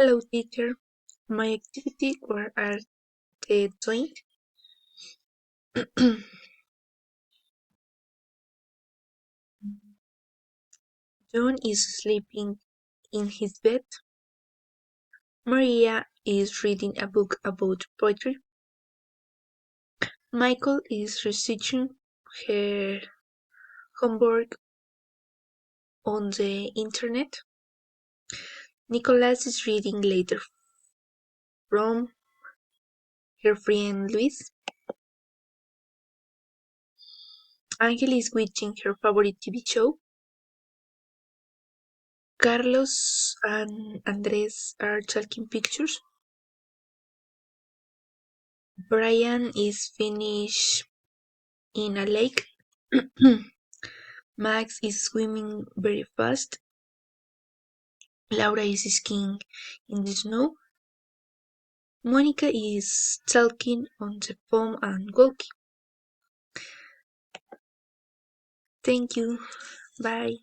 Hello, teacher. My activity where are the doing? John is sleeping in his bed. Maria is reading a book about poetry. Michael is researching her homework on the internet. Nicholas is reading letter from her friend Luis. Angel is watching her favorite TV show. Carlos and Andres are taking pictures. Brian is finished in a lake. Max is swimming very fast. Laura is skiing in the snow. Monica is talking on the phone and walking. Thank you. Bye.